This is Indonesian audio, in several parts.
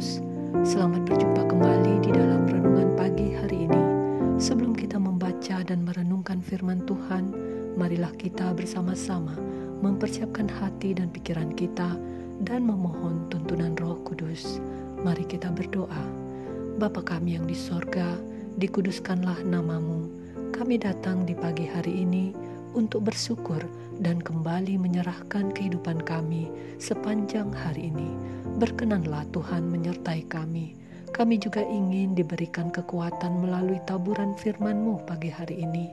Yesus. Selamat berjumpa kembali di dalam renungan pagi hari ini. Sebelum kita membaca dan merenungkan firman Tuhan, marilah kita bersama-sama mempersiapkan hati dan pikiran kita dan memohon tuntunan Roh Kudus. Mari kita berdoa. Bapa kami yang di sorga, dikuduskanlah namamu. Kami datang di pagi hari ini untuk bersyukur dan kembali menyerahkan kehidupan kami sepanjang hari ini. Berkenanlah Tuhan menyertai kami. Kami juga ingin diberikan kekuatan melalui taburan firman-Mu pagi hari ini.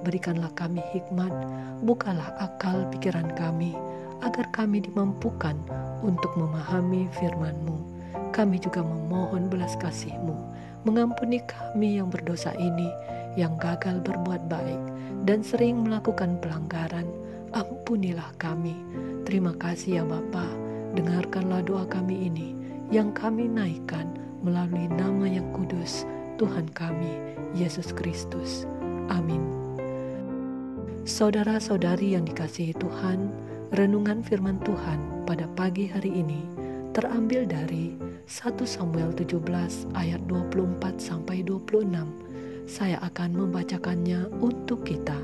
Berikanlah kami hikmat, bukalah akal pikiran kami, agar kami dimampukan untuk memahami firman-Mu. Kami juga memohon belas kasih-Mu, mengampuni kami yang berdosa ini, yang gagal berbuat baik, dan sering melakukan pelanggaran. Ampunilah kami. Terima kasih ya Bapa. Dengarkanlah doa kami ini, yang kami naikkan melalui nama yang kudus, Tuhan kami, Yesus Kristus. Amin. Saudara-saudari yang dikasihi Tuhan, renungan firman Tuhan pada pagi hari ini terambil dari 1 Samuel 17 ayat 24-26. Saya akan membacakannya untuk kita.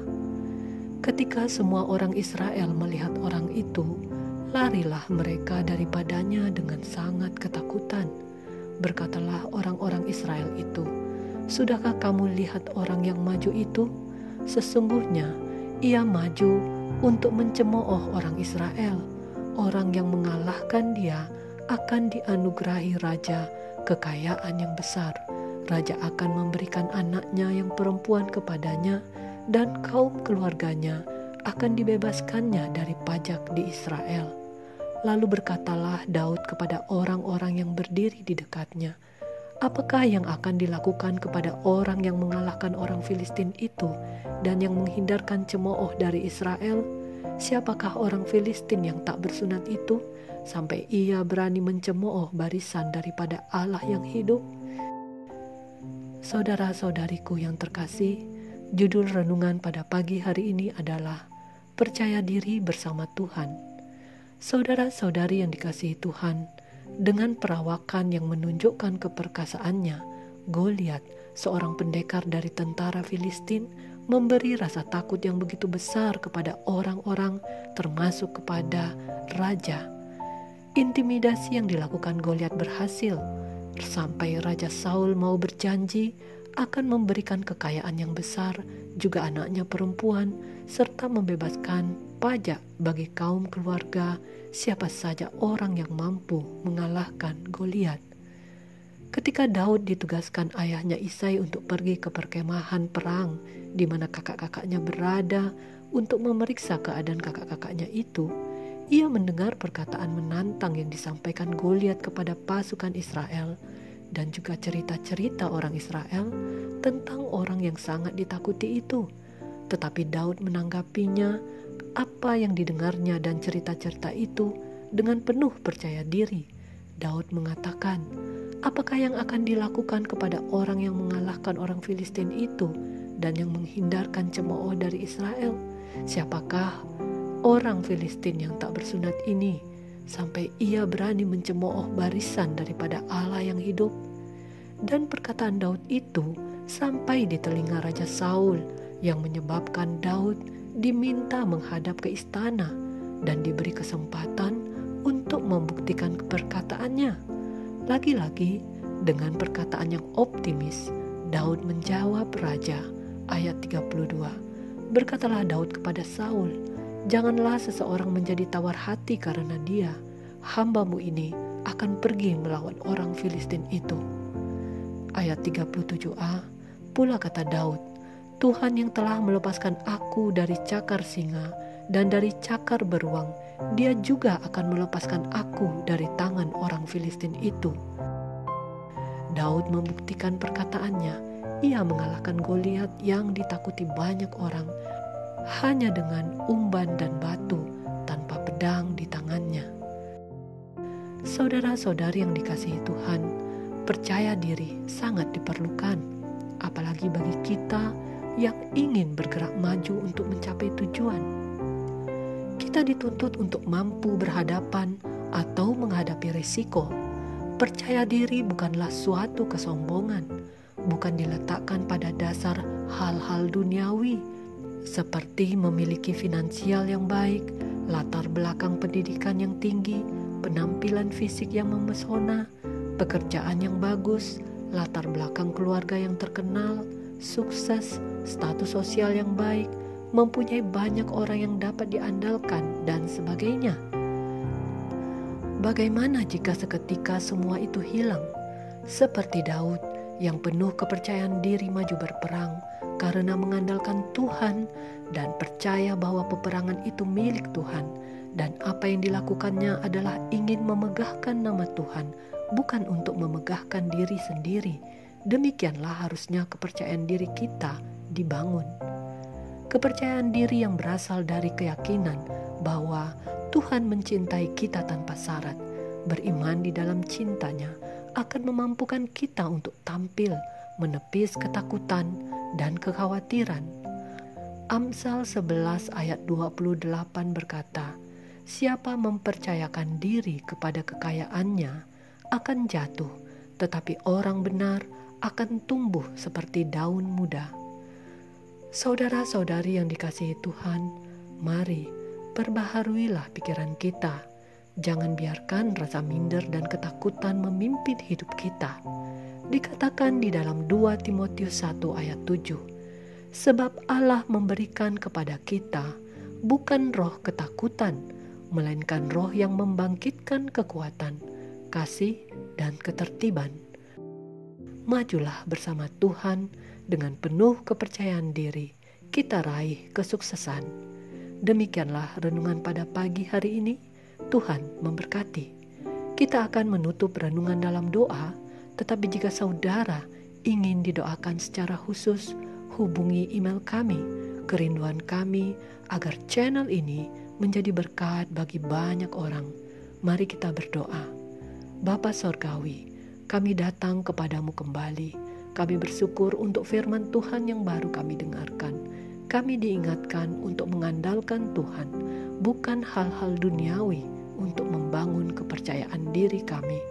Ketika semua orang Israel melihat orang itu, larilah mereka daripadanya dengan sangat ketakutan. Berkatalah orang-orang Israel itu, "Sudahkah kamu lihat orang yang maju itu? Sesungguhnya ia maju untuk mencemooh orang Israel. Orang yang mengalahkan dia akan dianugerahi raja kekayaan yang besar. Raja akan memberikan anaknya yang perempuan kepadanya, dan kaum keluarganya akan dibebaskannya dari pajak di Israel." Lalu berkatalah Daud kepada orang-orang yang berdiri di dekatnya, "Apakah yang akan dilakukan kepada orang yang mengalahkan orang Filistin itu dan yang menghindarkan cemooh dari Israel? Siapakah orang Filistin yang tak bersunat itu, sampai ia berani mencemooh barisan daripada Allah yang hidup?" Saudara-saudariku yang terkasih, judul renungan pada pagi hari ini adalah Percaya Diri Bersama Tuhan. Saudara-saudari yang dikasihi Tuhan, dengan perawakan yang menunjukkan keperkasaannya, Goliat, seorang pendekar dari tentara Filistin, memberi rasa takut yang begitu besar kepada orang-orang, termasuk kepada raja. Intimidasi yang dilakukan Goliat berhasil, sampai Raja Saul mau berjanji akan memberikan kekayaan yang besar, juga anaknya perempuan, serta membebaskan pajak bagi kaum keluarga siapa saja orang yang mampu mengalahkan Goliat. Ketika Daud ditugaskan ayahnya Isai untuk pergi ke perkemahan perang di mana kakak-kakaknya berada untuk memeriksa keadaan kakak-kakaknya itu, ia mendengar perkataan menantang yang disampaikan Goliat kepada pasukan Israel dan juga cerita-cerita orang Israel tentang orang yang sangat ditakuti itu. Tetapi Daud menanggapinya apa yang didengarnya dan cerita-cerita itu dengan penuh percaya diri. Daud mengatakan, "Apakah yang akan dilakukan kepada orang yang mengalahkan orang Filistin itu dan yang menghindarkan cemooh dari Israel? Siapakah orang Filistin yang tak bersunat ini sampai ia berani mencemooh barisan daripada Allah yang hidup?" Dan perkataan Daud itu sampai di telinga Raja Saul, yang menyebabkan Daud diminta menghadap ke istana dan diberi kesempatan untuk membuktikan perkataannya. Lagi-lagi dengan perkataan yang optimis, Daud menjawab raja. Ayat 32. Berkatalah Daud kepada Saul, "Janganlah seseorang menjadi tawar hati karena dia. Hambamu ini akan pergi melawan orang Filistin itu." Ayat 37a, pula kata Daud, "Tuhan yang telah melepaskan aku dari cakar singa dan dari cakar beruang, dia juga akan melepaskan aku dari tangan orang Filistin itu." Daud membuktikan perkataannya. Ia mengalahkan Goliat yang ditakuti banyak orang hanya dengan umban dan batu, tanpa pedang di tangannya. Saudara-saudari yang dikasihi Tuhan, percaya diri sangat diperlukan, apalagi bagi kita yang ingin bergerak maju untuk mencapai tujuan. Kita dituntut untuk mampu berhadapan atau menghadapi risiko. Percaya diri bukanlah suatu kesombongan, bukan diletakkan pada dasar hal-hal duniawi, seperti memiliki finansial yang baik, latar belakang pendidikan yang tinggi, penampilan fisik yang memesona, pekerjaan yang bagus, latar belakang keluarga yang terkenal, sukses, status sosial yang baik, mempunyai banyak orang yang dapat diandalkan, dan sebagainya. Bagaimana jika seketika semua itu hilang? Seperti Daud yang penuh kepercayaan diri maju berperang karena mengandalkan Tuhan dan percaya bahwa peperangan itu milik Tuhan, dan apa yang dilakukannya adalah ingin memegahkan nama Tuhan, bukan untuk memegahkan diri sendiri. Demikianlah harusnya kepercayaan diri kita dibangun. Kepercayaan diri yang berasal dari keyakinan bahwa Tuhan mencintai kita tanpa syarat, beriman di dalam cintanya, akan memampukan kita untuk tampil, menepis ketakutan dan kekhawatiran. Amsal 11 ayat 28 berkata, "Siapa mempercayakan diri kepada kekayaannya akan jatuh, tetapi orang benar akan tumbuh seperti daun muda." Saudara-saudari yang dikasihi Tuhan, mari perbaharuilah pikiran kita. Jangan biarkan rasa minder dan ketakutan memimpin hidup kita. Dikatakan di dalam 2 Timotius 1 ayat 7, "Sebab Allah memberikan kepada kita bukan roh ketakutan, melainkan roh yang membangkitkan kekuatan, kasih, dan ketertiban." Majulah bersama Tuhan dengan penuh kepercayaan diri, kita raih kesuksesan. Demikianlah renungan pada pagi hari ini. Tuhan memberkati. Kita akan menutup renungan dalam doa, tetapi jika saudara ingin didoakan secara khusus, hubungi email kami, kerinduan kami agar channel ini menjadi berkat bagi banyak orang. Mari kita berdoa. Bapa Sorgawi, kami datang kepadamu kembali. Kami bersyukur untuk firman Tuhan yang baru kami dengarkan. Kami diingatkan untuk mengandalkan Tuhan, bukan hal-hal duniawi, untuk membangun kepercayaan diri kami,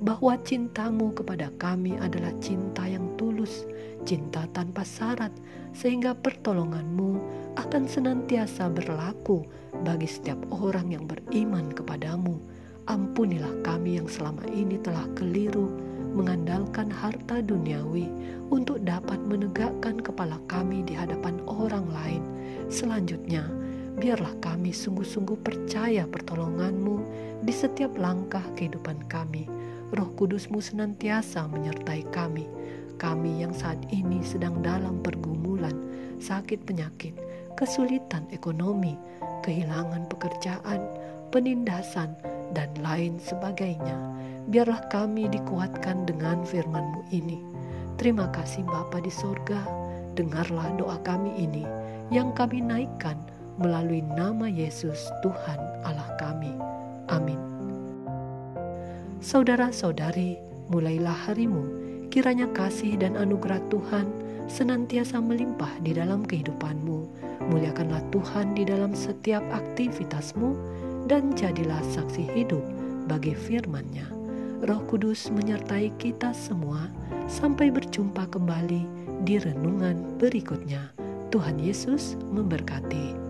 bahwa cintamu kepada kami adalah cinta yang tulus, cinta tanpa syarat, sehingga pertolonganmu akan senantiasa berlaku bagi setiap orang yang beriman kepadamu. Ampunilah kami yang selama ini telah keliru mengandalkan harta duniawi untuk dapat menegakkan kepala kami di hadapan orang lain. Selanjutnya, biarlah kami sungguh-sungguh percaya pertolongan-Mu di setiap langkah kehidupan kami. Roh Kudus-Mu senantiasa menyertai kami. Kami yang saat ini sedang dalam pergumulan, sakit penyakit, kesulitan ekonomi, kehilangan pekerjaan, penindasan, dan lain sebagainya. Biarlah kami dikuatkan dengan firman-Mu ini. Terima kasih Bapa di sorga, dengarlah doa kami ini yang kami naikkan melalui nama Yesus Tuhan Allah kami. Amin. Saudara-saudari, mulailah harimu, kiranya kasih dan anugerah Tuhan senantiasa melimpah di dalam kehidupanmu. Muliakanlah Tuhan di dalam setiap aktivitasmu dan jadilah saksi hidup bagi firman-Nya. Roh Kudus menyertai kita semua. Sampai berjumpa kembali di renungan berikutnya. Tuhan Yesus memberkati.